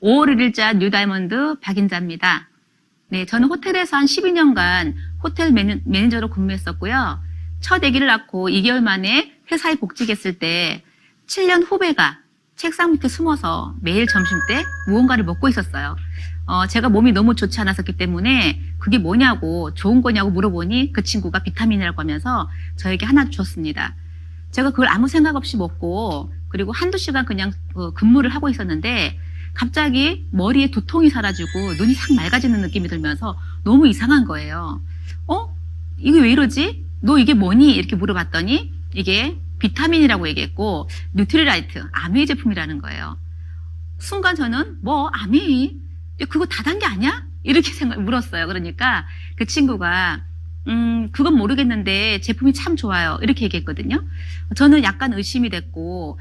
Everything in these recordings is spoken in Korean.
5월 1일자 뉴다이몬드 박인자입니다. 네, 저는 호텔에서 한 12년간 호텔 매니저로 근무했었고요. 첫 아기를 낳고 2개월 만에 회사에 복직했을 때 7년 후배가 책상 밑에 숨어서 매일 점심 때 무언가를 먹고 있었어요. 제가 몸이 너무 좋지 않았었기 때문에 그게 뭐냐고, 좋은 거냐고 물어보니 그 친구가 비타민이라고 하면서 저에게 하나 주었습니다. 제가 그걸 아무 생각 없이 먹고 그리고 한두 시간 그냥 근무를 하고 있었는데 갑자기 머리에 두통이 사라지고 눈이 싹 맑아지는 느낌이 들면서 너무 이상한 거예요. 이게 왜 이러지? 너 이게 뭐니? 이렇게 물어봤더니 이게 비타민이라고 얘기했고 뉴트리라이트, 아메이 제품이라는 거예요. 순간 저는 아메이? 그거 다 단 게 아니야? 이렇게 물었어요. 그러니까 그 친구가 그건 모르겠는데 제품이 참 좋아요. 이렇게 얘기했거든요. 저는 약간 의심이 됐고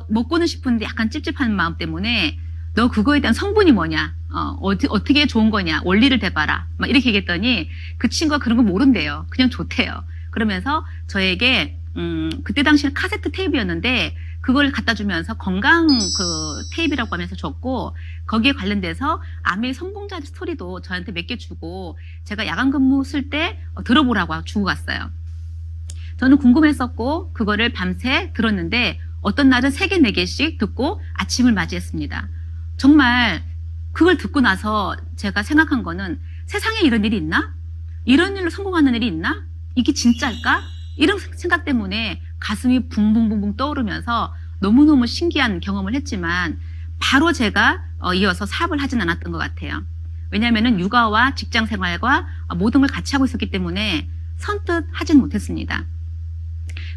먹고는 싶은데 약간 찝찝한 마음 때문에 너 그거에 대한 성분이 뭐냐? 어떻게 좋은 거냐? 원리를 대봐라. 막 이렇게 얘기했더니 그 친구가 그런 거 모른대요. 그냥 좋대요. 그러면서 저에게 그때 당시는 카세트 테이프였는데 그걸 갖다 주면서 건강 테이프라고 하면서 줬고 거기에 관련돼서 아메이 성공자 스토리도 저한테 몇 개 주고 제가 야간 근무 쓸 때 들어보라고 주고 갔어요. 저는 궁금했었고 그거를 밤새 들었는데 어떤 날은 3개, 4개씩 듣고 아침을 맞이했습니다. 정말 그걸 듣고 나서 제가 생각한 거는 세상에 이런 일이 있나? 이런 일로 성공하는 일이 있나? 이게 진짜일까? 이런 생각 때문에 가슴이 붕붕붕붕 떠오르면서 너무너무 신기한 경험을 했지만 바로 제가 이어서 사업을 하진 않았던 것 같아요. 왜냐하면 육아와 직장 생활과 모든 걸 같이 하고 있었기 때문에 선뜻 하진 못했습니다.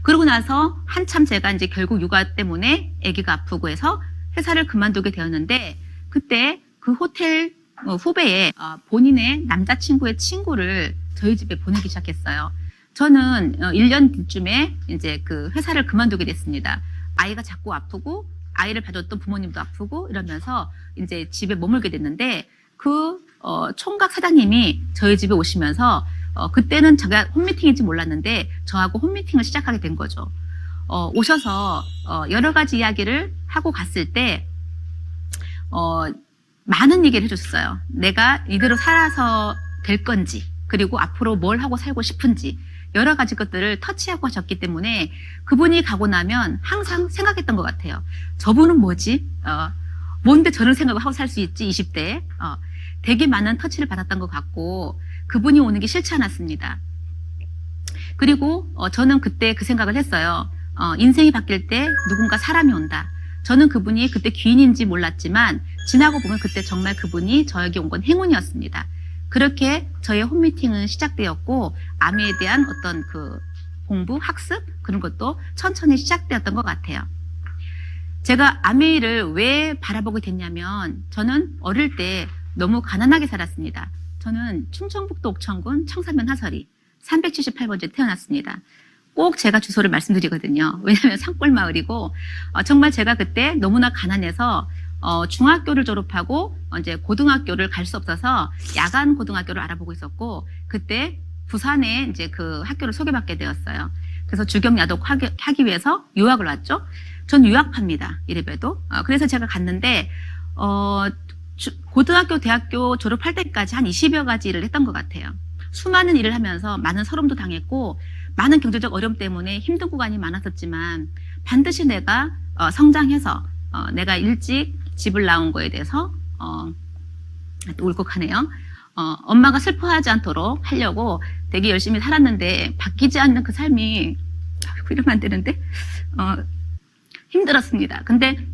그러고 나서 한참 제가 이제 결국 육아 때문에 아기가 아프고 해서 회사를 그만두게 되었는데 그때 그 호텔 후배의 본인의 남자친구의 친구를 저희 집에 보내기 시작했어요. 저는 1년 뒤쯤에 이제 그 회사를 그만두게 됐습니다. 아이가 자꾸 아프고 아이를 봐줬던 부모님도 아프고 이러면서 이제 집에 머물게 됐는데 그 총각 사장님이 저희 집에 오시면서 그때는 제가 홈미팅인지 몰랐는데 저하고 홈미팅을 시작하게 된 거죠. 오셔서 여러 가지 이야기를 하고 갔을 때 많은 얘기를 해줬어요. 내가 이대로 살아서 될 건지 그리고 앞으로 뭘 하고 살고 싶은지 여러 가지 것들을 터치하고 하셨기 때문에 그분이 가고 나면 항상 생각했던 것 같아요. 저분은 뭐지? 뭔데 저런 생각을 하고 살 수 있지? 20대에. 되게 많은 터치를 받았던 것 같고 그분이 오는 게 싫지 않았습니다. 그리고 저는 그때 그 생각을 했어요. 인생이 바뀔 때 누군가 사람이 온다. 저는 그분이 그때 귀인인지 몰랐지만 지나고 보면 그때 정말 그분이 저에게 온 건 행운이었습니다. 그렇게 저의 홈미팅은 시작되었고 아메에 대한 어떤 그 공부, 학습 그런 것도 천천히 시작되었던 것 같아요. 제가 아메이를 왜 바라보게 됐냐면 저는 어릴 때 너무 가난하게 살았습니다. 저는 충청북도 옥천군 청사면 하설이 378번지에 태어났습니다. 꼭 제가 주소를 말씀드리거든요. 왜냐하면 산골 마을이고 정말 제가 그때 너무나 가난해서 중학교를 졸업하고 이제 고등학교를 갈 수 없어서 야간 고등학교를 알아보고 있었고 그때 부산에 이제 그 학교를 소개받게 되었어요. 그래서 주경야독 하기 위해서 유학을 왔죠. 전 유학파입니다. 이래봬도. 그래서 제가 갔는데 고등학교, 대학교 졸업할 때까지 한 20여 가지 일을 했던 것 같아요. 수많은 일을 하면서 많은 서름도 당했고 많은 경제적 어려움 때문에 힘든 구간이 많았었지만 반드시 내가 성장해서 내가 일찍 집을 나온 거에 대해서 또 울컥하네요. 엄마가 슬퍼하지 않도록 하려고 되게 열심히 살았는데 바뀌지 않는 그 삶이 이러면 안 되는데 힘들었습니다. 근데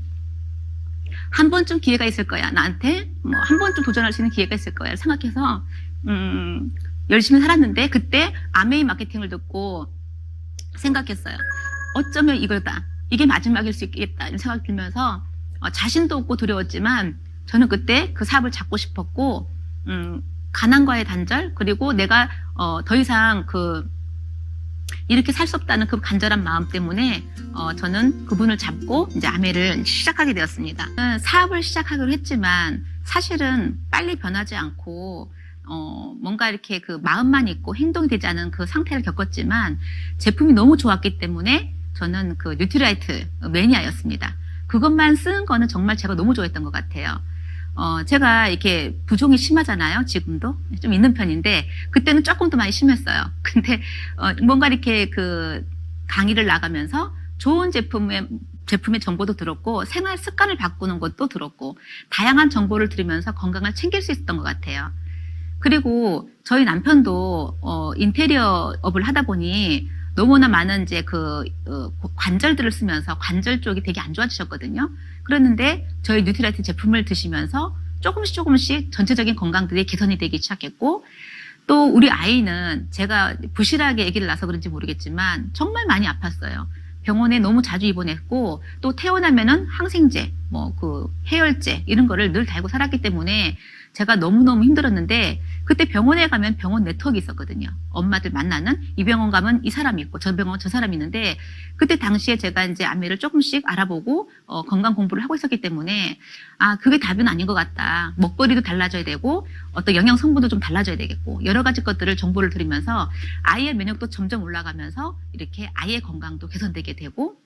한 번쯤 기회가 있을 거야. 나한테 한 번쯤 도전할 수 있는 기회가 있을 거야 생각해서 열심히 살았는데 그때 아메이 마케팅을 듣고 생각했어요. 어쩌면 이거다. 이게 마지막일 수 있겠다. 이런 생각이 들면서 자신도 없고 두려웠지만 저는 그때 그 사업을 잡고 싶었고 가난과의 단절 그리고 내가 더 이상 이렇게 살 수 없다는 그 간절한 마음 때문에 저는 그분을 잡고 이제 아메를 시작하게 되었습니다. 사업을 시작하기로 했지만 사실은 빨리 변하지 않고 뭔가 이렇게 그 마음만 있고 행동이 되지 않은 그 상태를 겪었지만 제품이 너무 좋았기 때문에 저는 그 뉴트리라이트 매니아였습니다. 그것만 쓰는 거는 정말 제가 너무 좋아했던 것 같아요. 제가 이렇게 부종이 심하잖아요. 지금도 좀 있는 편인데 그때는 조금 더 많이 심했어요. 근데 뭔가 이렇게 그 강의를 나가면서 좋은 제품의 정보도 들었고 생활 습관을 바꾸는 것도 들었고 다양한 정보를 들으면서 건강을 챙길 수 있었던 것 같아요. 그리고 저희 남편도 인테리어 업을 하다 보니 너무나 많은 이제 관절들을 쓰면서 관절 쪽이 되게 안 좋아지셨거든요. 그랬는데 저희 뉴트라이트 제품을 드시면서 조금씩 전체적인 건강들이 개선이 되기 시작했고, 또 우리 아이는 제가 부실하게 아기를 낳아서 그런지 모르겠지만 정말 많이 아팠어요. 병원에 너무 자주 입원했고, 또 태어나면은 항생제, 해열제 이런 거를 늘 달고 살았기 때문에 제가 너무너무 힘들었는데, 그때 병원에 가면 병원 네트워크 있었거든요. 엄마들 만나는, 이 병원 가면 이 사람이 있고 저 병원 저 사람이 있는데, 그때 당시에 제가 이제 아미를 조금씩 알아보고 건강 공부를 하고 있었기 때문에 그게 답은 아닌 것 같다. 먹거리도 달라져야 되고 어떤 영양 성분도 좀 달라져야 되겠고 여러 가지 것들을 정보를 들으면서 아이의 면역도 점점 올라가면서 이렇게 아이의 건강도 개선되게 되고,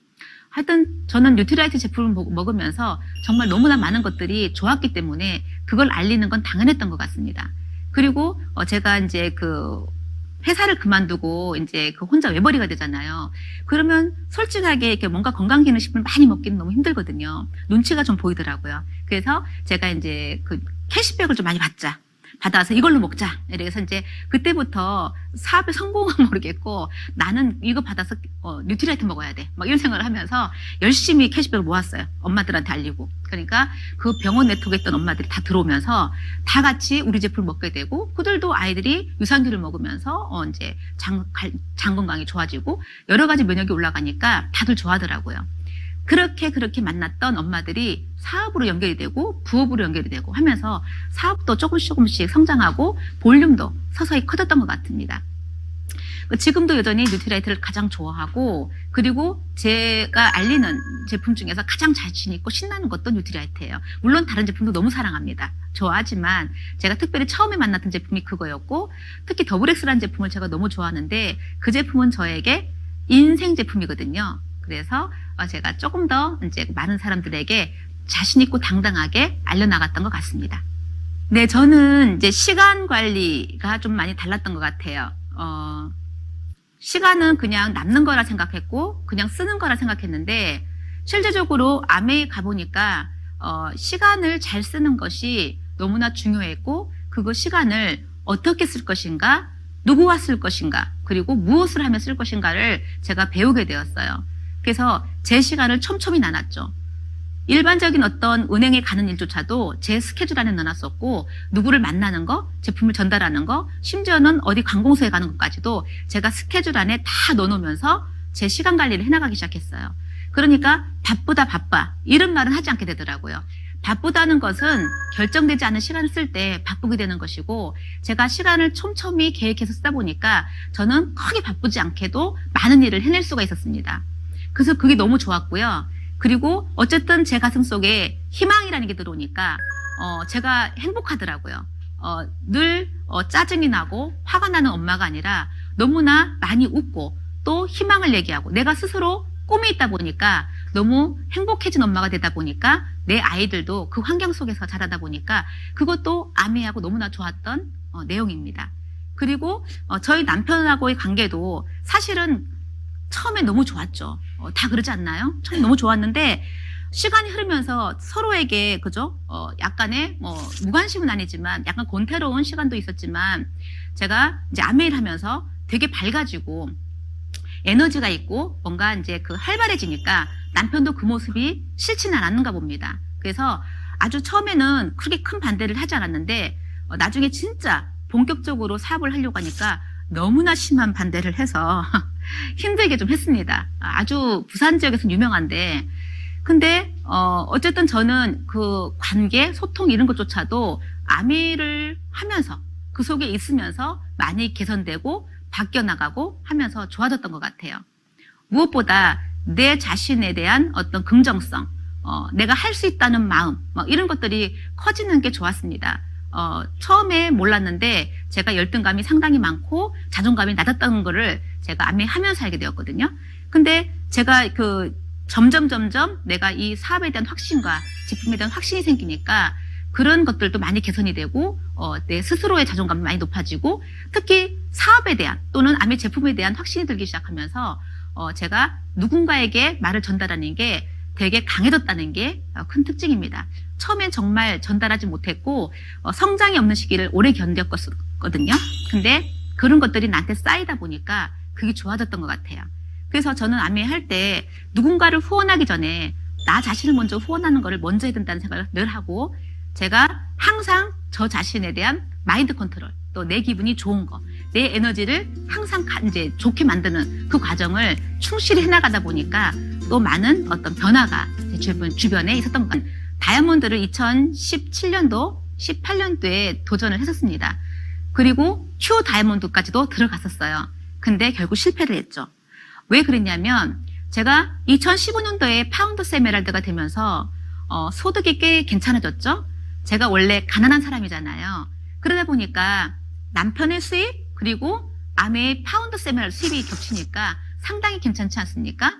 하여튼 저는 뉴트라이트 제품을 먹으면서 정말 너무나 많은 것들이 좋았기 때문에 그걸 알리는 건 당연했던 것 같습니다. 그리고 제가 이제 회사를 그만두고 이제 혼자 외벌이가 되잖아요. 그러면 솔직하게 이렇게 뭔가 건강기능식품을 많이 먹기는 너무 힘들거든요. 눈치가 좀 보이더라고요. 그래서 제가 이제 캐시백을 좀 많이 받아서 이걸로 먹자. 그래서 이제 그때부터 사업의 성공은 모르겠고 나는 이거 받아서 뉴트라이트 먹어야 돼. 막 이런 생각을 하면서 열심히 캐시백을 모았어요. 엄마들한테 알리고. 그러니까 그 병원 네트워크에 있던 엄마들이 다 들어오면서 다 같이 우리 제품을 먹게 되고, 그들도 아이들이 유산균을 먹으면서 이제 장 건강이 좋아지고 여러 가지 면역이 올라가니까 다들 좋아하더라고요. 그렇게 만났던 엄마들이 사업으로 연결이 되고 부업으로 연결이 되고 하면서 사업도 조금씩 성장하고 볼륨도 서서히 커졌던 것 같습니다. 지금도 여전히 뉴트라이트를 가장 좋아하고, 그리고 제가 알리는 제품 중에서 가장 자신 있고 신나는 것도 뉴트라이트예요. 물론 다른 제품도 너무 사랑합니다. 좋아하지만 제가 특별히 처음에 만났던 제품이 그거였고, 특히 더블엑스라는 제품을 제가 너무 좋아하는데 그 제품은 저에게 인생 제품이거든요. 그래서 제가 조금 더 이제 많은 사람들에게 자신 있고 당당하게 알려나갔던 것 같습니다. 네, 저는 이제 시간 관리가 좀 많이 달랐던 것 같아요. 시간은 그냥 남는 거라 생각했고 그냥 쓰는 거라 생각했는데, 실제적으로 아메에 가보니까 시간을 잘 쓰는 것이 너무나 중요했고, 그거 시간을 어떻게 쓸 것인가, 누구와 쓸 것인가, 그리고 무엇을 하면 쓸 것인가를 제가 배우게 되었어요. 그래서 제 시간을 촘촘히 나눴죠. 일반적인 어떤 은행에 가는 일조차도 제 스케줄 안에 넣어놨었고, 누구를 만나는 거, 제품을 전달하는 거, 심지어는 어디 관공서에 가는 것까지도 제가 스케줄 안에 다 넣어놓으면서 제 시간 관리를 해나가기 시작했어요. 그러니까 바빠 이런 말은 하지 않게 되더라고요. 바쁘다는 것은 결정되지 않은 시간을 쓸 때 바쁘게 되는 것이고, 제가 시간을 촘촘히 계획해서 쓰다 보니까 저는 크게 바쁘지 않게도 많은 일을 해낼 수가 있었습니다. 그래서 그게 너무 좋았고요. 그리고 어쨌든 제 가슴 속에 희망이라는 게 들어오니까 제가 행복하더라고요. 늘 짜증이 나고 화가 나는 엄마가 아니라 너무나 많이 웃고 또 희망을 얘기하고, 내가 스스로 꿈이 있다 보니까 너무 행복해진 엄마가 되다 보니까 내 아이들도 그 환경 속에서 자라다 보니까 그것도 아미하고 너무나 좋았던 내용입니다. 그리고 저희 남편하고의 관계도 사실은 처음에 너무 좋았죠. 다 그러지 않나요? 처음 너무 좋았는데 시간이 흐르면서 서로에게 약간의 무관심은 아니지만 약간 권태로운 시간도 있었지만, 제가 이제 아메일 하면서 되게 밝아지고 에너지가 있고 뭔가 이제 활발해지니까 남편도 그 모습이 싫지는 않았는가 봅니다. 그래서 아주 처음에는 그렇게 큰 반대를 하지 않았는데 나중에 진짜 본격적으로 사업을 하려고 하니까 너무나 심한 반대를 해서 힘들게 좀 했습니다. 아주 부산 지역에서는 유명한데, 근데 어쨌든 저는 그 관계, 소통 이런 것조차도 아미를 하면서 그 속에 있으면서 많이 개선되고 바뀌어나가고 하면서 좋아졌던 것 같아요. 무엇보다 내 자신에 대한 어떤 긍정성, 내가 할 수 있다는 마음, 이런 것들이 커지는 게 좋았습니다. 처음에 몰랐는데 제가 열등감이 상당히 많고 자존감이 낮았다는 거를 제가 아메하면서 알게 되었거든요. 근데 제가 점점 내가 이 사업에 대한 확신과 제품에 대한 확신이 생기니까 그런 것들도 많이 개선이 되고 내 스스로의 자존감이 많이 높아지고 특히 사업에 대한 또는 아메 제품에 대한 확신이 들기 시작하면서 제가 누군가에게 말을 전달하는 게 되게 강해졌다는 게 큰 특징입니다. 처음엔 정말 전달하지 못했고 성장이 없는 시기를 오래 견뎠거든요. 근데 그런 것들이 나한테 쌓이다 보니까 그게 좋아졌던 것 같아요. 그래서 저는 아메 할 때 누군가를 후원하기 전에 나 자신을 먼저 후원하는 거를 먼저 해야 된다는 생각을 늘 하고 제가 항상 저 자신에 대한 마인드 컨트롤 또 내 기분이 좋은 거 내 에너지를 항상 이제 좋게 만드는 그 과정을 충실히 해나가다 보니까 또 많은 어떤 변화가 제 주변에 있었던 것 같아요. 다이아몬드를 2017년도 18년도에 도전을 했었습니다. 그리고 큐 다이아몬드까지도 들어갔었어요. 근데 결국 실패를 했죠. 왜 그랬냐면 제가 2015년도에 파운더스 에메랄드가 되면서 소득이 꽤 괜찮아졌죠. 제가 원래 가난한 사람이잖아요. 그러다 보니까 남편의 수입 그리고 아메의 파운더스 에메랄드 수입이 겹치니까 상당히 괜찮지 않습니까?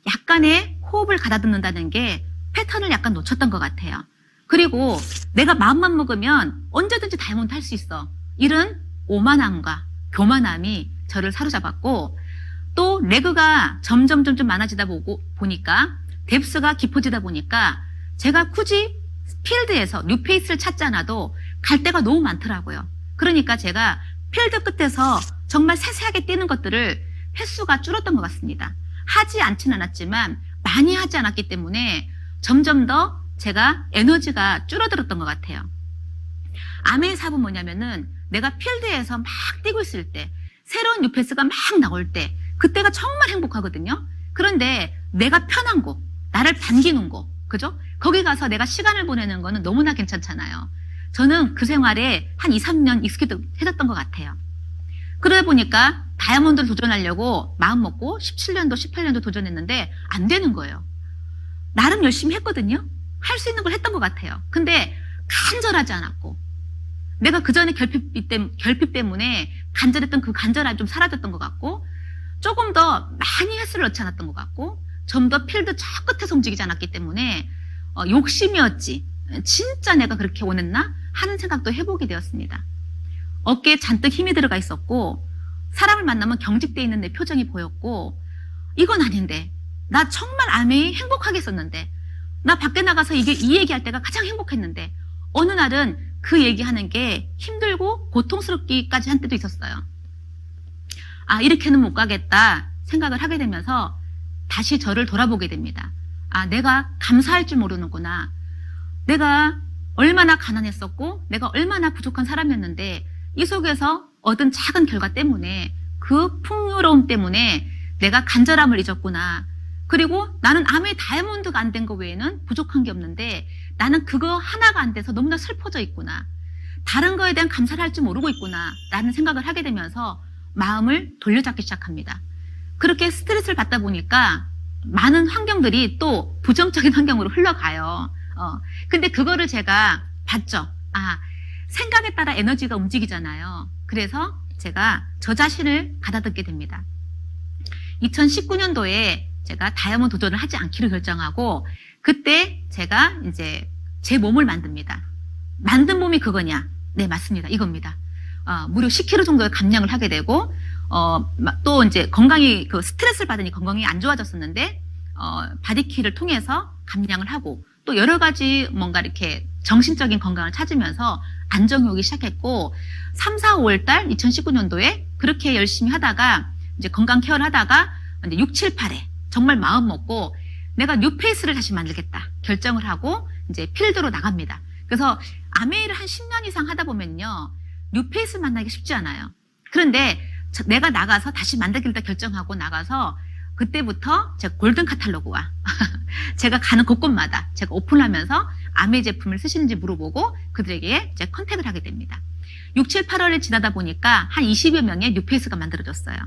약간의 호흡을 가다듬는다는 게 패턴을 약간 놓쳤던 것 같아요. 그리고 내가 마음만 먹으면 언제든지 다이아몬드 할 수 있어. 이런 오만함과 교만함이 저를 사로잡았고 또 레그가 점점 많아지다 보니까 뎁스가 깊어지다 보니까 제가 굳이 필드에서 뉴페이스를 찾지 않아도 갈 데가 너무 많더라고요. 그러니까 제가 필드 끝에서 정말 세세하게 뛰는 것들을 횟수가 줄었던 것 같습니다. 하지 않지는 않았지만 많이 하지 않았기 때문에 점점 더 제가 에너지가 줄어들었던 것 같아요. 아메의 삽은 뭐냐면은 내가 필드에서 막 뛰고 있을 때 새로운 뉴페이스가 막 나올 때 그때가 정말 행복하거든요. 그런데 내가 편한 곳, 나를 반기는 곳, 그죠? 거기 가서 내가 시간을 보내는 거는 너무나 괜찮잖아요. 저는 그 생활에 한 2, 3년 익숙해졌던 것 같아요. 그러다 보니까 다이아몬드를 도전하려고 마음 먹고 17년도, 18년도 도전했는데 안 되는 거예요. 나름 열심히 했거든요. 할 수 있는 걸 했던 것 같아요. 근데 간절하지 않았고 내가 그 전에 결핍 때문에 간절했던 그 간절함이 좀 사라졌던 것 같고 조금 더 많이 횟수를 넣지 않았던 것 같고 좀 더 필드 저 끝에서 움직이지 않았기 때문에 욕심이었지 진짜 내가 그렇게 원했나 하는 생각도 해보게 되었습니다. 어깨에 잔뜩 힘이 들어가 있었고 사람을 만나면 경직되어 있는 내 표정이 보였고 이건 아닌데 나 정말 아메이 행복하게 했었는데 나 밖에 나가서 이 얘기할 때가 가장 행복했는데 어느 날은 그 얘기하는 게 힘들고 고통스럽기까지 한 때도 있었어요. 아, 이렇게는 못 가겠다 생각을 하게 되면서 다시 저를 돌아보게 됩니다. 아, 내가 감사할 줄 모르는구나. 내가 얼마나 가난했었고 내가 얼마나 부족한 사람이었는데 이 속에서 얻은 작은 결과 때문에 그 풍요로움 때문에 내가 간절함을 잊었구나. 그리고 나는 아메 다이아몬드가 안 된 거 외에는 부족한 게 없는데 나는 그거 하나가 안 돼서 너무나 슬퍼져 있구나. 다른 거에 대한 감사를 할 줄 모르고 있구나 라는 생각을 하게 되면서 마음을 돌려잡기 시작합니다. 그렇게 스트레스를 받다 보니까 많은 환경들이 또 부정적인 환경으로 흘러가요. 근데 그거를 제가 봤죠. 아, 생각에 따라 에너지가 움직이잖아요. 그래서 제가 저 자신을 가다듬게 됩니다. 2019년도에 제가 다이아몬드 도전을 하지 않기로 결정하고 그때 제가 이제 제 몸을 만듭니다. 만든 몸이 그거냐? 네, 맞습니다. 이겁니다. 무려 10kg 정도의 감량을 하게 되고 또 이제 건강이 그 스트레스를 받으니 건강이 안 좋아졌었는데 바디키를 통해서 감량을 하고 또 여러 가지 뭔가 이렇게 정신적인 건강을 찾으면서 안정이 오기 시작했고 3, 4, 5월 달 2019년도에 그렇게 열심히 하다가 이제 건강 케어를 하다가 이제 6, 7, 8에 정말 마음 먹고 내가 뉴페이스를 다시 만들겠다 결정을 하고 이제 필드로 나갑니다. 그래서 아메이를 한 10년 이상 하다 보면요. 뉴페이스 만나기 쉽지 않아요. 그런데 내가 나가서 다시 만들기로 결정하고 나가서 그때부터 제가 골든 카탈로그와 제가 가는 곳곳마다 제가 오픈하면서 아메 제품을 쓰시는지 물어보고 그들에게 이제 컨택을 하게 됩니다. 6, 7, 8월에 지나다 보니까 한 20여 명의 뉴페이스가 만들어졌어요.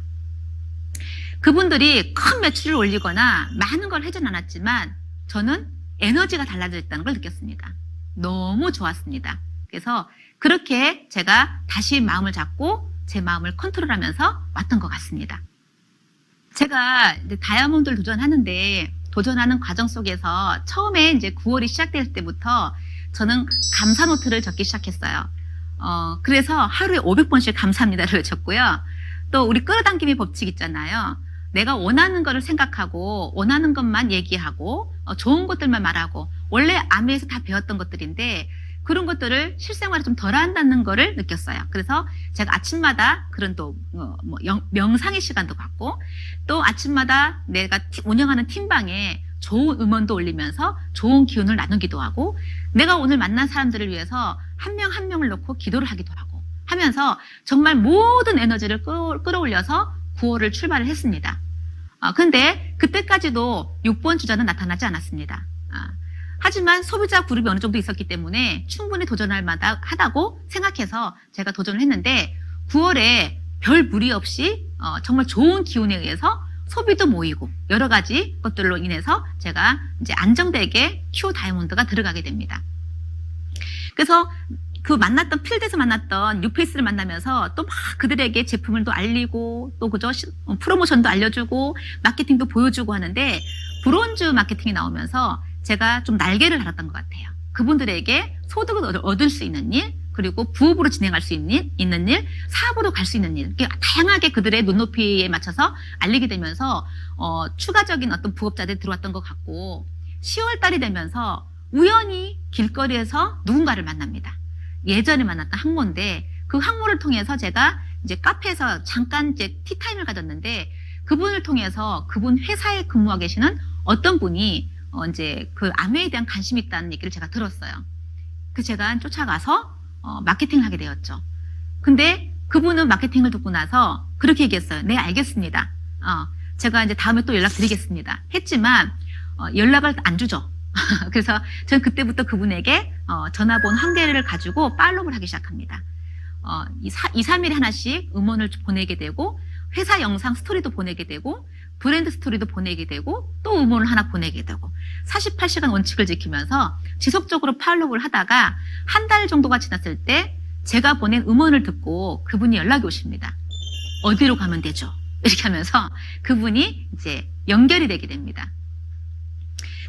그분들이 큰 매출을 올리거나 많은 걸 하진 않았지만 저는 에너지가 달라져 있다는 걸 느꼈습니다. 너무 좋았습니다. 그래서 그렇게 제가 다시 마음을 잡고 제 마음을 컨트롤하면서 왔던 것 같습니다. 제가 이제 다이아몬드를 도전하는 과정 속에서 처음에 이제 9월이 시작될 때부터 저는 감사 노트를 적기 시작했어요. 그래서 하루에 500번씩 감사합니다를 외쳤고요. 또 우리 끌어당김의 법칙 있잖아요. 내가 원하는 거를 생각하고 원하는 것만 얘기하고 좋은 것들만 말하고 원래 아메에서 다 배웠던 것들인데 그런 것들을 실생활에 좀 덜 한다는 거를 느꼈어요. 그래서 제가 아침마다 그런 또 명상의 시간도 갖고 또 아침마다 내가 운영하는 팀방에 좋은 음원도 올리면서 좋은 기운을 나누기도 하고 내가 오늘 만난 사람들을 위해서 한 명 한 명을 놓고 기도를 하기도 하고 하면서 정말 모든 에너지를 끌어올려서 9월을 출발을 했습니다. 근데 그때까지도 6번 주자는 나타나지 않았습니다. 하지만 소비자 그룹이 어느 정도 있었기 때문에 충분히 도전할 만하다고 생각해서 제가 도전을 했는데 9월에 별 무리 없이 정말 좋은 기운에 의해서 소비도 모이고 여러 가지 것들로 인해서 제가 이제 안정되게 Q 다이아몬드가 들어가게 됩니다. 그래서 그 만났던 필드에서 만났던 뉴페이스를 만나면서 또 막 그들에게 제품을 또 알리고 또 그저 프로모션도 알려주고 마케팅도 보여주고 하는데 브론즈 마케팅이 나오면서 제가 좀 날개를 달았던 것 같아요. 그분들에게 소득을 얻을 수 있는 일, 그리고 부업으로 진행할 수 있는 일, 사업으로 갈 수 있는 일, 다양하게 그들의 눈높이에 맞춰서 알리게 되면서 추가적인 어떤 부업자들이 들어왔던 것 같고 10월 달이 되면서 우연히 길거리에서 누군가를 만납니다. 예전에 만났던 학모인데 그 학모를 통해서 제가 이제 카페에서 잠깐 이제 티타임을 가졌는데 그분을 통해서 그분 회사에 근무하고 계시는 어떤 분이 이제 그 아메에 대한 관심이 있다는 얘기를 제가 들었어요. 그래서 제가 쫓아가서 마케팅을 하게 되었죠. 근데 그분은 마케팅을 듣고 나서 그렇게 얘기했어요. 네, 알겠습니다. 제가 이제 다음에 또 연락드리겠습니다. 했지만 연락을 안 주죠. 그래서 저는 그때부터 그분에게 전화번호 한 개를 가지고 팔로우를 하기 시작합니다. 2, 3일에 하나씩 음원을 보내게 되고 회사 영상 스토리도 보내게 되고 브랜드 스토리도 보내게 되고 또 음원을 하나 보내게 되고 48시간 원칙을 지키면서 지속적으로 팔로우를 하다가 한 달 정도가 지났을 때 제가 보낸 음원을 듣고 그분이 연락이 오십니다. 어디로 가면 되죠? 이렇게 하면서 그분이 이제 연결이 되게 됩니다.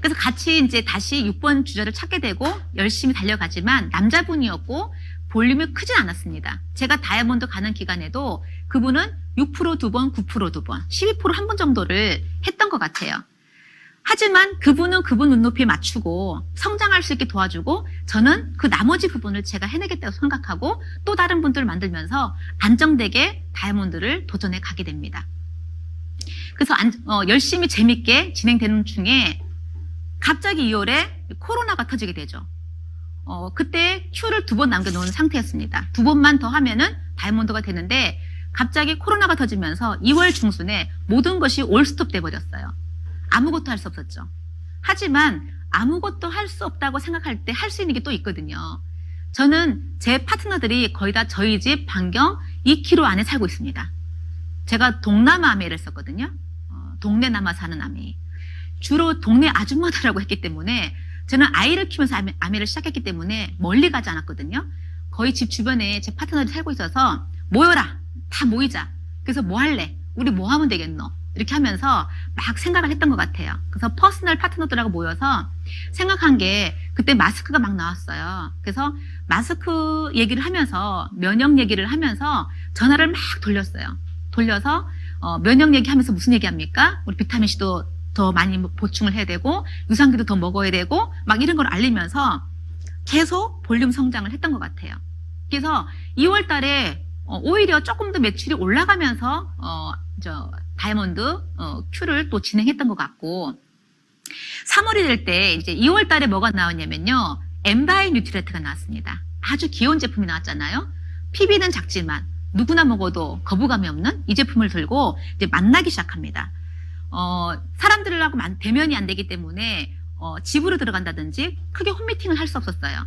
그래서 같이 이제 다시 6번 주자를 찾게 되고 열심히 달려가지만 남자분이었고 볼륨이 크진 않았습니다. 제가 다이아몬드 가는 기간에도 그분은 6% 두 번, 9% 두 번, 12% 한 번 정도를 했던 것 같아요. 하지만 그분은 그분 눈높이에 맞추고 성장할 수 있게 도와주고 저는 그 나머지 부분을 제가 해내겠다고 생각하고 또 다른 분들을 만들면서 안정되게 다이아몬드를 도전해 가게 됩니다. 그래서 열심히 재밌게 진행되는 중에 갑자기 2월에 코로나가 터지게 되죠. 그때 Q를 2번 남겨놓은 상태였습니다. 2번만 더 하면은 다이아몬드가 되는데 갑자기 코로나가 터지면서 2월 중순에 모든 것이 올스톱 돼버렸어요. 아무것도 할 수 없었죠. 하지만 아무것도 할 수 없다고 생각할 때 할 수 있는 게 또 있거든요. 저는 제 파트너들이 거의 다 저희 집 반경 2km 안에 살고 있습니다. 제가 동남아 아메를 썼거든요. 동네 남아 사는 아메. 주로 동네 아줌마들하고 했기 때문에 저는 아이를 키우면서 아메를 시작했기 때문에 멀리 가지 않았거든요. 거의 집 주변에 제 파트너들이 살고 있어서 모여라. 다 모이자. 그래서 뭐 할래? 우리 뭐 하면 되겠노? 이렇게 하면서 막 생각을 했던 것 같아요. 그래서 퍼스널 파트너들하고 모여서 생각한 게 그때 마스크가 막 나왔어요. 그래서 마스크 얘기를 하면서 면역 얘기를 하면서 전화를 막 돌렸어요. 돌려서 면역 얘기하면서 무슨 얘기합니까? 우리 비타민C도 더 많이 보충을 해야 되고 유산균도 더 먹어야 되고 막 이런 걸 알리면서 계속 볼륨 성장을 했던 것 같아요. 그래서 2월 달에 오히려 조금 더 매출이 올라가면서 다이아몬드 Q를 또 진행했던 것 같고 3월이 될 때 이제 2월 달에 뭐가 나왔냐면요. 엠바이 뉴트리트가 나왔습니다. 아주 귀여운 제품이 나왔잖아요. PB는 작지만 누구나 먹어도 거부감이 없는 이 제품을 들고 이제 만나기 시작합니다. 사람들하고 대면이 안 되기 때문에 집으로 들어간다든지 크게 홈미팅을 할 수 없었어요.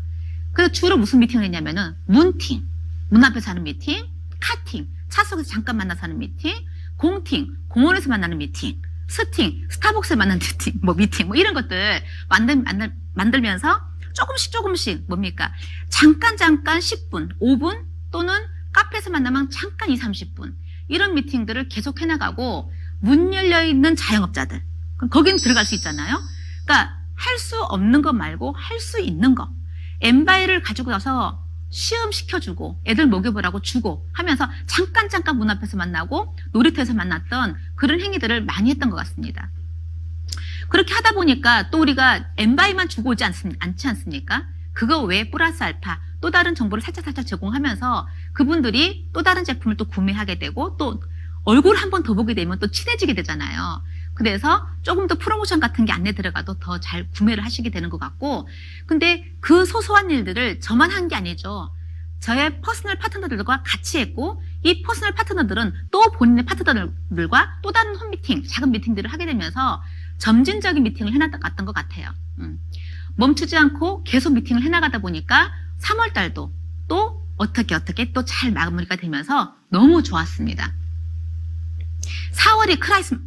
그래서 주로 무슨 미팅을 했냐면은 문팅, 문 앞에서 하는 미팅, 카팅, 차 속에서 잠깐 만나서 하는 미팅, 공팅, 공원에서 만나는 미팅, 스팅, 스타벅스에 만나는 미팅, 이런 것들 만들면서 조금씩 뭡니까? 잠깐 10분, 5분 또는 카페에서 만나면 잠깐 30분 이런 미팅들을 계속 해나가고 문 열려있는 자영업자들 거기는 들어갈 수 있잖아요. 그러니까 할 수 없는 것 말고 할 수 있는 거 엠바이를 가지고 와서 시험 시켜주고 애들 먹여보라고 주고 하면서 잠깐 문 앞에서 만나고 놀이터에서 만났던 그런 행위들을 많이 했던 것 같습니다. 그렇게 하다 보니까 또 우리가 엠바이만 주고 오지 않지 않습니까? 그거 외에 플러스 알파 또 다른 정보를 살짝 제공하면서 그분들이 또 다른 제품을 또 구매하게 되고 또 얼굴 한 번 더 보게 되면 또 친해지게 되잖아요. 그래서 조금 더 프로모션 같은 게 안내 들어가도 더 잘 구매를 하시게 되는 것 같고, 근데 그 소소한 일들을 저만 한 게 아니죠. 저의 퍼스널 파트너들과 같이 했고, 이 퍼스널 파트너들은 또 본인의 파트너들과 또 다른 홈미팅, 작은 미팅들을 하게 되면서 점진적인 미팅을 해나갔던 것 같아요. 멈추지 않고 계속 미팅을 해나가다 보니까 3월 달도 또 어떻게 또 잘 마무리가 되면서 너무 좋았습니다. 4월이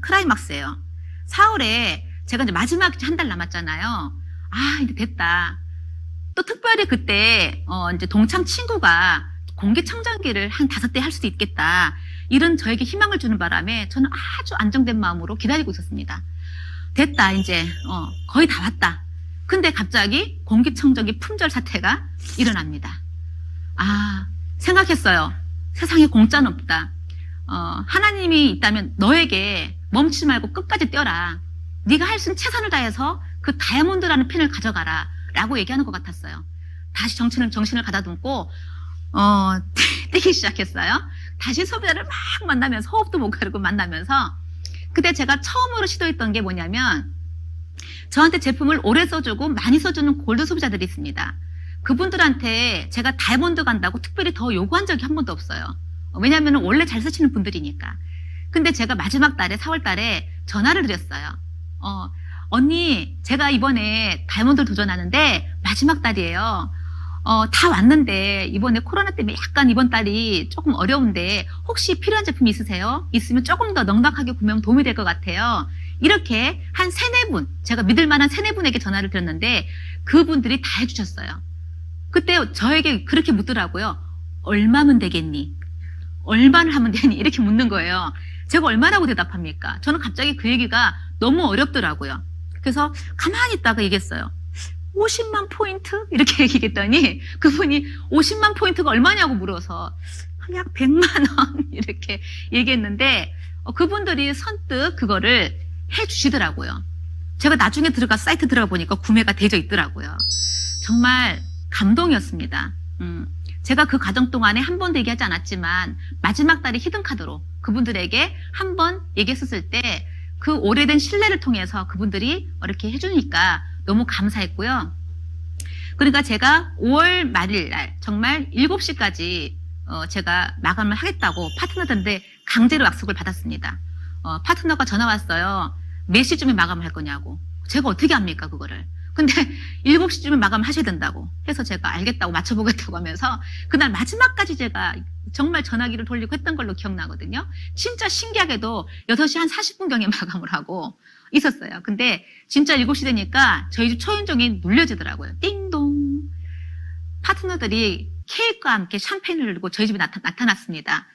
클라이막스예요. 4월에 제가 이제 마지막 한 달 남았잖아요. 아, 이제 됐다. 또 특별히 그때 이제 동창 친구가 공개청정기를 한 5대 할 수도 있겠다. 이런 저에게 희망을 주는 바람에 저는 아주 안정된 마음으로 기다리고 있었습니다. 됐다, 이제 거의 다 왔다. 근데 갑자기 공기청정기 품절 사태가 일어납니다. 아, 생각했어요. 세상에 공짜는 없다. 하나님이 있다면 너에게 멈추지 말고 끝까지 뛰어라. 네가 할 수 있는 최선을 다해서 그 다이아몬드라는 펜을 가져가라 라고 얘기하는 것 같았어요. 다시 정신을 가다듬고 뛰기 시작했어요. 다시 소비자를 막 만나면서 호흡도 못 가르고 만나면서 그때 제가 처음으로 시도했던 게 뭐냐면 저한테 제품을 오래 써주고 많이 써주는 골드 소비자들이 있습니다. 그분들한테 제가 다이아몬드 간다고 특별히 더 요구한 적이 한 번도 없어요. 왜냐하면 원래 잘 쓰시는 분들이니까. 근데 제가 마지막 달에 4월 달에 전화를 드렸어요. 언니, 제가 이번에 다이아몬드 도전하는데 마지막 달이에요. 다 왔는데 이번에 코로나 때문에 약간 이번 달이 조금 어려운데 혹시 필요한 제품 있으세요? 있으면 조금 더 넉넉하게 구매하면 도움이 될 것 같아요. 이렇게 한 3-4분, 제가 믿을 만한 3-4분에게 전화를 드렸는데 그분들이 다 해주셨어요. 그때 저에게 그렇게 묻더라고요. 얼마면 되겠니? 얼마를 하면 되니? 이렇게 묻는 거예요. 제가 얼마라고 대답합니까? 저는 갑자기 그 얘기가 너무 어렵더라고요. 그래서 가만히 있다가 얘기했어요. 50만 포인트? 이렇게 얘기했더니 그분이 50만 포인트가 얼마냐고 물어서 약 100만 원 이렇게 얘기했는데 그분들이 선뜻 그거를 해주시더라고요. 제가 나중에 사이트 들어가 보니까 구매가 되어 있더라고요. 정말 감동이었습니다. 제가 그 과정 동안에 한 번도 얘기하지 않았지만 마지막 달에 히든카드로 그분들에게 한 번 얘기했었을 때 그 오래된 신뢰를 통해서 그분들이 이렇게 해주니까 너무 감사했고요. 그러니까 제가 5월 말일 날 정말 7시까지 제가 마감을 하겠다고 파트너들한테 강제로 약속을 받았습니다. 파트너가 전화 왔어요. 몇 시쯤에 마감을 할 거냐고. 제가 어떻게 합니까 그거를. 근데 7시쯤에 마감을 하셔야 된다고 해서 제가 알겠다고 맞춰보겠다고 하면서 그날 마지막까지 제가 정말 전화기를 돌리고 했던 걸로 기억나거든요. 진짜 신기하게도 6시 한 40분경에 마감을 하고 있었어요. 근데 진짜 7시 되니까 저희 집 초인종이 눌려지더라고요. 띵동. 파트너들이 케이크와 함께 샴페인을 들고 저희 집에 나타났습니다.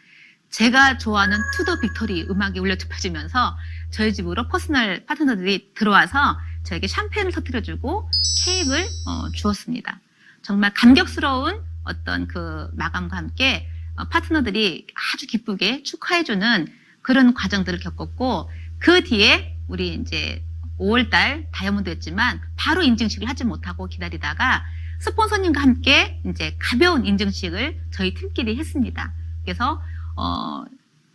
제가 좋아하는 투더 빅토리 음악이 울려 퍼지면서 저희 집으로 퍼스널 파트너들이 들어와서 저에게 샴페인을 터뜨려주고 케이크를 주었습니다. 정말 감격스러운 어떤 그 마감과 함께 파트너들이 아주 기쁘게 축하해주는 그런 과정들을 겪었고 그 뒤에 우리 이제 5월달 다이아몬드였지만 바로 인증식을 하지 못하고 기다리다가 스폰서님과 함께 이제 가벼운 인증식을 저희 팀끼리 했습니다. 그래서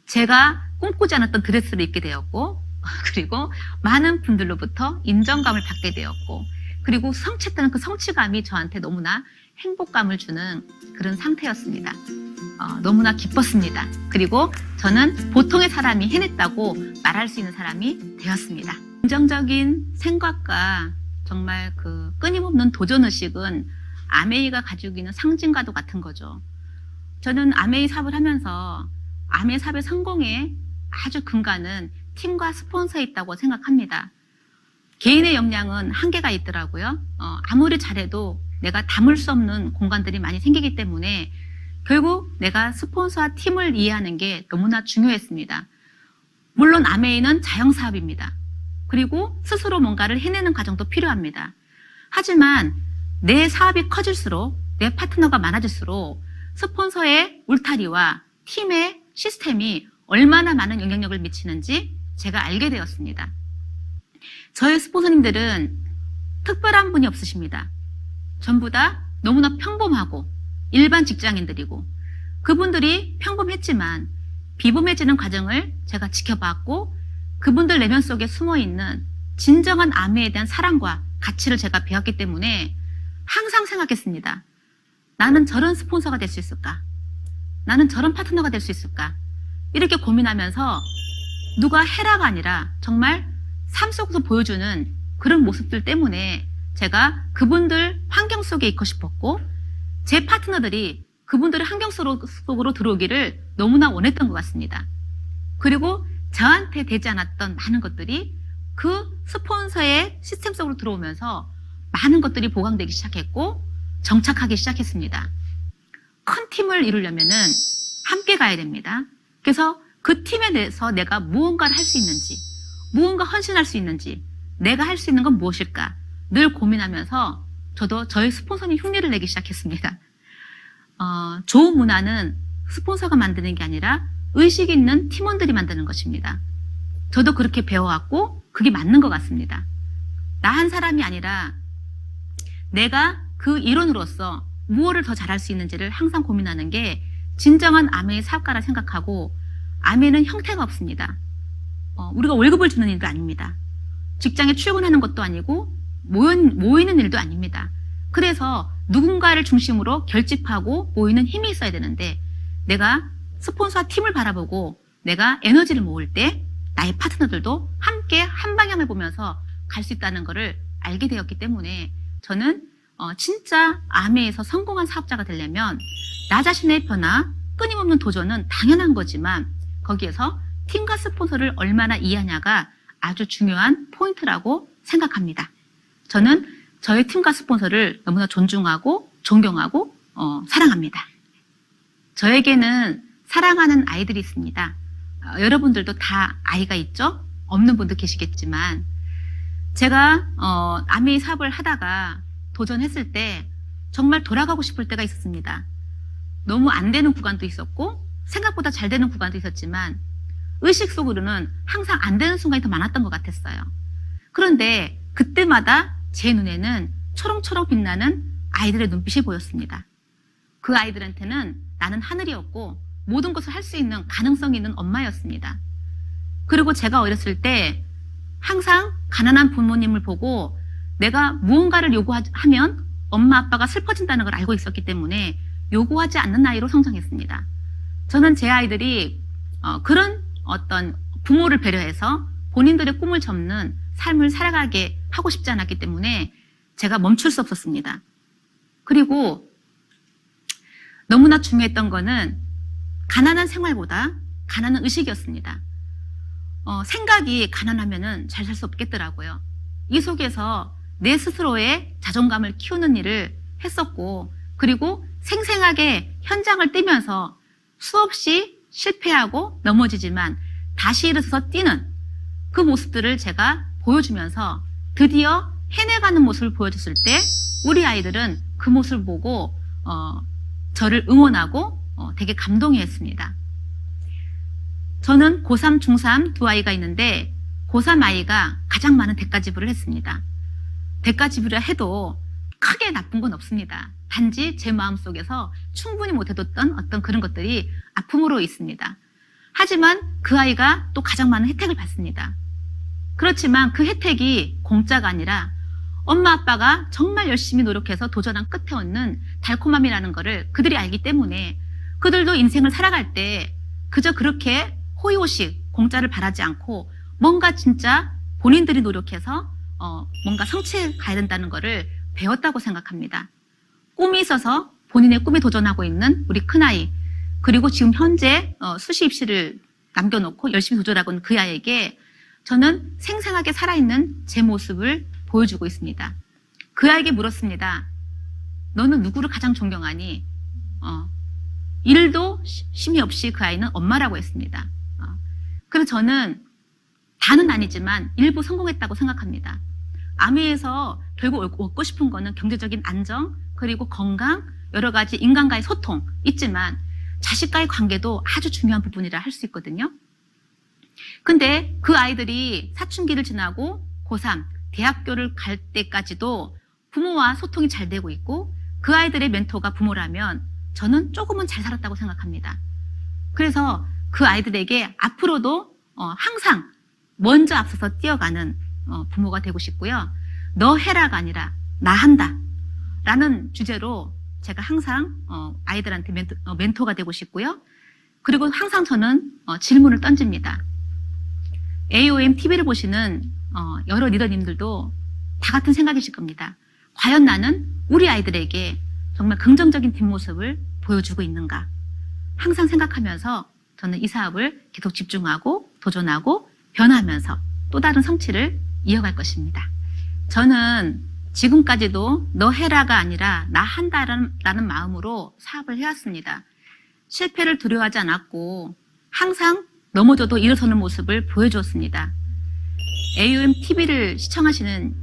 제가 꿈꾸지 않았던 드레스를 입게 되었고 그리고 많은 분들로부터 인정감을 받게 되었고 그리고 성취했다는 그 성취감이 저한테 너무나 행복감을 주는 그런 상태였습니다. 너무나 기뻤습니다. 그리고 저는 보통의 사람이 해냈다고 말할 수 있는 사람이 되었습니다. 긍정적인 생각과 정말 그 끊임없는 도전의식은 아메이가 가지고 있는 상징과도 같은 거죠. 저는 아메이 사업을 하면서 아메이 사업의 성공에 아주 근간은 팀과 스폰서에 있다고 생각합니다. 개인의 역량은 한계가 있더라고요. 아무리 잘해도 내가 담을 수 없는 공간들이 많이 생기기 때문에 결국 내가 스폰서와 팀을 이해하는 게 너무나 중요했습니다. 물론 아메이는 자영사업입니다. 그리고 스스로 뭔가를 해내는 과정도 필요합니다. 하지만 내 사업이 커질수록, 내 파트너가 많아질수록 스폰서의 울타리와 팀의 시스템이 얼마나 많은 영향력을 미치는지 제가 알게 되었습니다. 저희 스폰서님들은 특별한 분이 없으십니다. 전부 다 너무나 평범하고 일반 직장인들이고, 그분들이 평범했지만 비범해지는 과정을 제가 지켜봤고, 그분들 내면 속에 숨어있는 진정한 아메에 대한 사랑과 가치를 제가 배웠기 때문에 항상 생각했습니다. 나는 저런 스폰서가 될 수 있을까? 나는 저런 파트너가 될 수 있을까? 이렇게 고민하면서 누가 해라가 아니라 정말 삶 속에서 보여주는 그런 모습들 때문에 제가 그분들 환경 속에 있고 싶었고, 제 파트너들이 그분들의 환경 속으로 들어오기를 너무나 원했던 것 같습니다. 그리고 저한테 되지 않았던 많은 것들이 그 스폰서의 시스템 속으로 들어오면서 많은 것들이 보강되기 시작했고 정착하기 시작했습니다. 큰 팀을 이루려면은 함께 가야 됩니다. 그래서 그 팀에 대해서 내가 무언가를 할 수 있는지, 무언가 헌신할 수 있는지, 내가 할 수 있는 건 무엇일까 늘 고민하면서 저도 저희 스폰서님 흉내를 내기 시작했습니다. 좋은 문화는 스폰서가 만드는 게 아니라 의식 있는 팀원들이 만드는 것입니다. 저도 그렇게 배워왔고 그게 맞는 것 같습니다. 나 한 사람이 아니라 내가 그 일원으로서 무엇을 더 잘할 수 있는지를 항상 고민하는 게 진정한 아메의 사업가라 생각하고, 아메는 형태가 없습니다. 우리가 월급을 주는 일도 아닙니다. 직장에 출근하는 것도 아니고 모이는 일도 아닙니다. 그래서 누군가를 중심으로 결집하고 모이는 힘이 있어야 되는데, 내가 스폰서와 팀을 바라보고 내가 에너지를 모을 때 나의 파트너들도 함께 한 방향을 보면서 갈 수 있다는 것을 알게 되었기 때문에, 저는 진짜 아메에서 성공한 사업자가 되려면 나 자신의 변화, 끊임없는 도전은 당연한 거지만 거기에서 팀과 스폰서를 얼마나 이해하냐가 아주 중요한 포인트라고 생각합니다. 저는 저희 팀과 스폰서를 너무나 존중하고 존경하고 사랑합니다. 저에게는 사랑하는 아이들이 있습니다. 여러분들도 다 아이가 있죠? 없는 분도 계시겠지만, 제가 아메이 사업을 하다가 도전했을 때 정말 돌아가고 싶을 때가 있었습니다. 너무 안 되는 구간도 있었고 생각보다 잘 되는 구간도 있었지만 의식 속으로는 항상 안 되는 순간이 더 많았던 것 같았어요. 그런데 그때마다 제 눈에는 초롱초롱 빛나는 아이들의 눈빛이 보였습니다. 그 아이들한테는 나는 하늘이었고 모든 것을 할 수 있는 가능성이 있는 엄마였습니다. 그리고 제가 어렸을 때 항상 가난한 부모님을 보고 내가 무언가를 요구하면 엄마 아빠가 슬퍼진다는 걸 알고 있었기 때문에 요구하지 않는 아이로 성장했습니다. 저는 제 아이들이 그런 어떤 부모를 배려해서 본인들의 꿈을 접는 삶을 살아가게 하고 싶지 않았기 때문에 제가 멈출 수 없었습니다. 그리고 너무나 중요했던 거는 가난한 생활보다 가난한 의식이었습니다. 생각이 가난하면은 잘 살 수 없겠더라고요. 이 속에서 내 스스로의 자존감을 키우는 일을 했었고, 그리고 생생하게 현장을 뛰면서 수없이 실패하고 넘어지지만 다시 일어서서 뛰는 그 모습들을 제가 보여주면서 드디어 해내가는 모습을 보여줬을 때 우리 아이들은 그 모습을 보고 저를 응원하고 되게 감동해했습니다. 저는 고3, 중3 두 아이가 있는데 고3 아이가 가장 많은 대가 지불을 했습니다. 대가 지불을 해도 크게 나쁜 건 없습니다. 단지 제 마음속에서 충분히 못해뒀던 어떤 그런 것들이 아픔으로 있습니다. 하지만 그 아이가 또 가장 많은 혜택을 받습니다. 그렇지만 그 혜택이 공짜가 아니라 엄마 아빠가 정말 열심히 노력해서 도전한 끝에 얻는 달콤함이라는 것을 그들이 알기 때문에 그들도 인생을 살아갈 때 그저 그렇게 호의호식 공짜를 바라지 않고 뭔가 진짜 본인들이 노력해서 뭔가 성취해 가야 된다는 것을 배웠다고 생각합니다. 꿈이 있어서 본인의 꿈에 도전하고 있는 우리 큰아이, 그리고 지금 현재 수시 입시를 남겨놓고 열심히 도전하고 있는 그 아이에게 저는 생생하게 살아있는 제 모습을 보여주고 있습니다. 그 아이에게 물었습니다. 너는 누구를 가장 존경하니? 일도 쉼이 없이 그 아이는 엄마라고 했습니다. 그래서 저는 다는 아니지만 일부 성공했다고 생각합니다. 아미에서 결국 얻고 싶은 거는 경제적인 안정, 그리고 건강, 여러 가지 인간과의 소통 있지만 자식과의 관계도 아주 중요한 부분이라 할 수 있거든요. 근데 그 아이들이 사춘기를 지나고 고3, 대학교를 갈 때까지도 부모와 소통이 잘 되고 있고 그 아이들의 멘토가 부모라면 저는 조금은 잘 살았다고 생각합니다. 그래서 그 아이들에게 앞으로도 항상 먼저 앞서서 뛰어가는 부모가 되고 싶고요. 너 해라가 아니라 나 한다 라는 주제로 제가 항상 아이들한테 멘토가 되고 싶고요. 그리고 항상 저는 질문을 던집니다. AOM TV를 보시는 여러 리더님들도 다 같은 생각이실 겁니다. 과연 나는 우리 아이들에게 정말 긍정적인 뒷모습을 보여주고 있는가? 항상 생각하면서 저는 이 사업을 계속 집중하고 도전하고 변화하면서 또 다른 성취를 이어갈 것입니다. 저는 지금까지도 너 해라가 아니라 나 한다라는 마음으로 사업을 해왔습니다. 실패를 두려워하지 않았고 항상 넘어져도 일어서는 모습을 보여주었습니다. AOM TV를 시청하시는